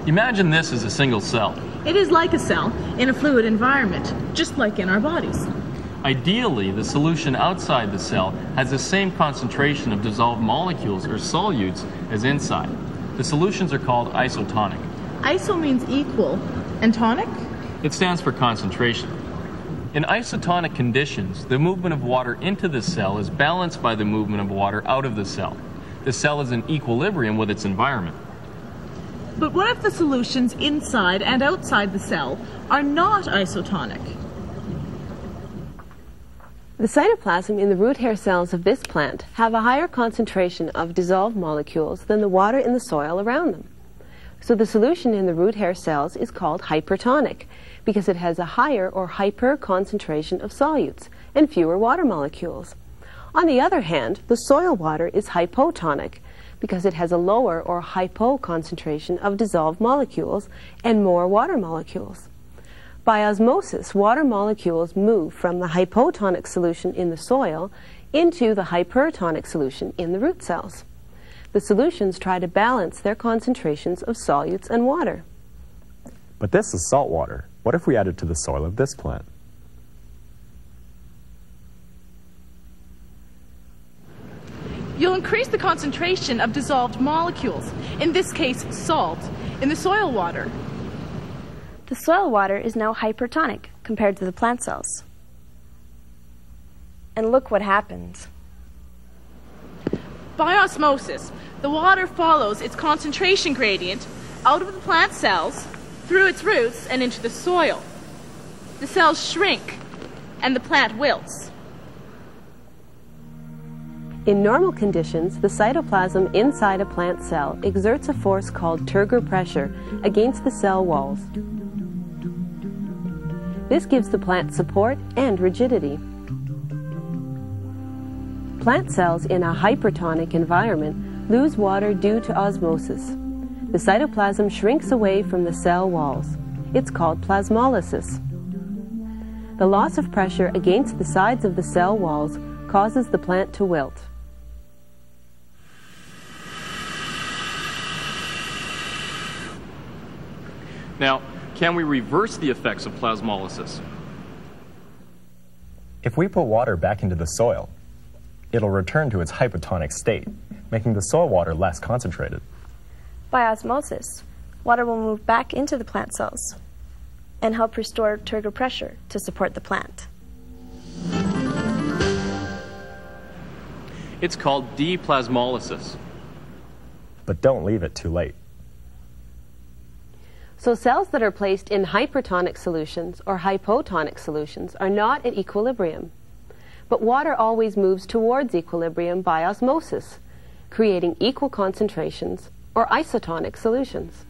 Imagine this as a single cell. It is like a cell in a fluid environment, just like in our bodies. Ideally, the solution outside the cell has the same concentration of dissolved molecules or solutes as inside. The solutions are called isotonic. Iso means equal, and tonic? It stands for concentration. In isotonic conditions, the movement of water into the cell is balanced by the movement of water out of the cell. The cell is in equilibrium with its environment. But what if the solutions inside and outside the cell are not isotonic? The cytoplasm in the root hair cells of this plant have a higher concentration of dissolved molecules than the water in the soil around them. So the solution in the root hair cells is called hypertonic because it has a higher or hyper concentration of solutes and fewer water molecules. On the other hand, the soil water is hypotonic because it has a lower or hypo concentration of dissolved molecules and more water molecules. By osmosis, water molecules move from the hypotonic solution in the soil into the hypertonic solution in the root cells. The solutions try to balance their concentrations of solutes and water. But this is salt water. What if we add it to the soil of this plant? You'll increase the concentration of dissolved molecules, in this case salt, in the soil water. The soil water is now hypertonic compared to the plant cells. And look what happens. By osmosis, the water follows its concentration gradient out of the plant cells, through its roots, and into the soil. The cells shrink, and the plant wilts. In normal conditions, the cytoplasm inside a plant cell exerts a force called turgor pressure against the cell walls. This gives the plant support and rigidity. Plant cells in a hypertonic environment lose water due to osmosis. The cytoplasm shrinks away from the cell walls. It's called plasmolysis. The loss of pressure against the sides of the cell walls causes the plant to wilt. Now, can we reverse the effects of plasmolysis? If we put water back into the soil, it'll return to its hypotonic state, making the soil water less concentrated. By osmosis, water will move back into the plant cells and help restore turgor pressure to support the plant. It's called deplasmolysis. But don't leave it too late. So cells that are placed in hypertonic solutions or hypotonic solutions are not at equilibrium. But water always moves towards equilibrium by osmosis, creating equal concentrations or isotonic solutions.